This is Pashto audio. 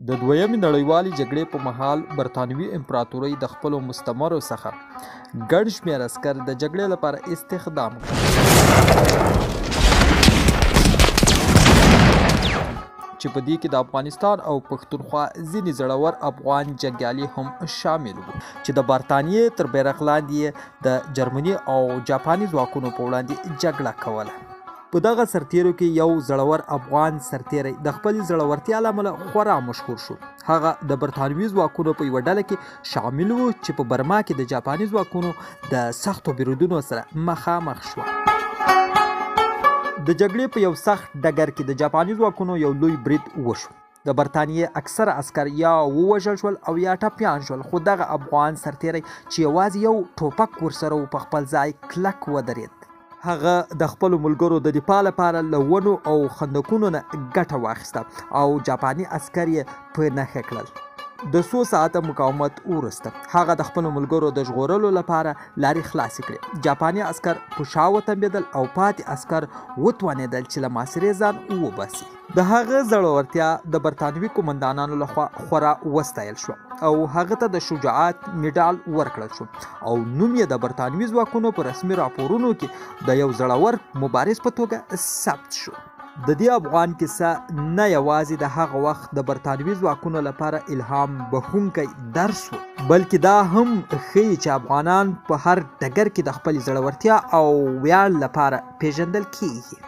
د دویمې نړیوالې جګړې په مهال برطانوي امپراتورۍ د خپلو مستعمرو څخه ګڼ شمېر عسکر د جګړې لپاره استخدام کړل، چې په دې کې د افغانستان او پښتونخوا ځینې زړور افغان جنګیالي هم شامل وو چې د برطانیې تر بیرغ لاندې د جرمني او جاپاني ځواکونو په وړاندې جګړه کوله. په دغه سرتیرو کې یو زړور افغان سرتیری د خپلې زړورتیا له امله خورا مشهور شو. هغه د برطانوي ځواکونو په یوه ډله کې شامل و چې په برما کې د جاپاني ځواکونو د سختو بریدونو سره مخامخ شوه. د جګړې په یو سخت ډګر کې د جاپاني ځواکونو یو لوی برید وشو. د برطانیې اکثره عسکر یا ووژل شول او یا ټپیان شول، خو دغه افغان سرتیری چې یوازې یو ټوپک ورسره و په خپل ځای کلک ودرېد. هغه د خپلو ملګرو د دفاع لپاره له ونو او خندقونو نه ګټه واخیسته او جاپاني عسکر یې په نښه کړل. د څو ساعته مقاومت وروسته هغه د خپلو ملګرو د ژغورلو لپاره لارې خلاصې کړې. جاپاني عسکر په شا وتمبېدل او پاتې عسکر وتوانېدل چې له محاصرې ځان وباسي. د هغه زړورتیا د برطانوي قومندانانو لخوا خورا وستایل شو او هغه ته د شجاعت مډال ورکړل شو او نوم یې د برطانوي ځواکونو په رسمي راپورونو کې د یو زړور مبارز په توګه ثبت شو. د دې افغان کیسه نه یوازې د هغه وخت د برطانوي ځواکونو لپاره الهام بښونکی درس و، بلکې دا هم ښیي چې افغانان په هر ډګر کې د خپلې زړورتیا او ویاړ لپاره پیژندل کیږي.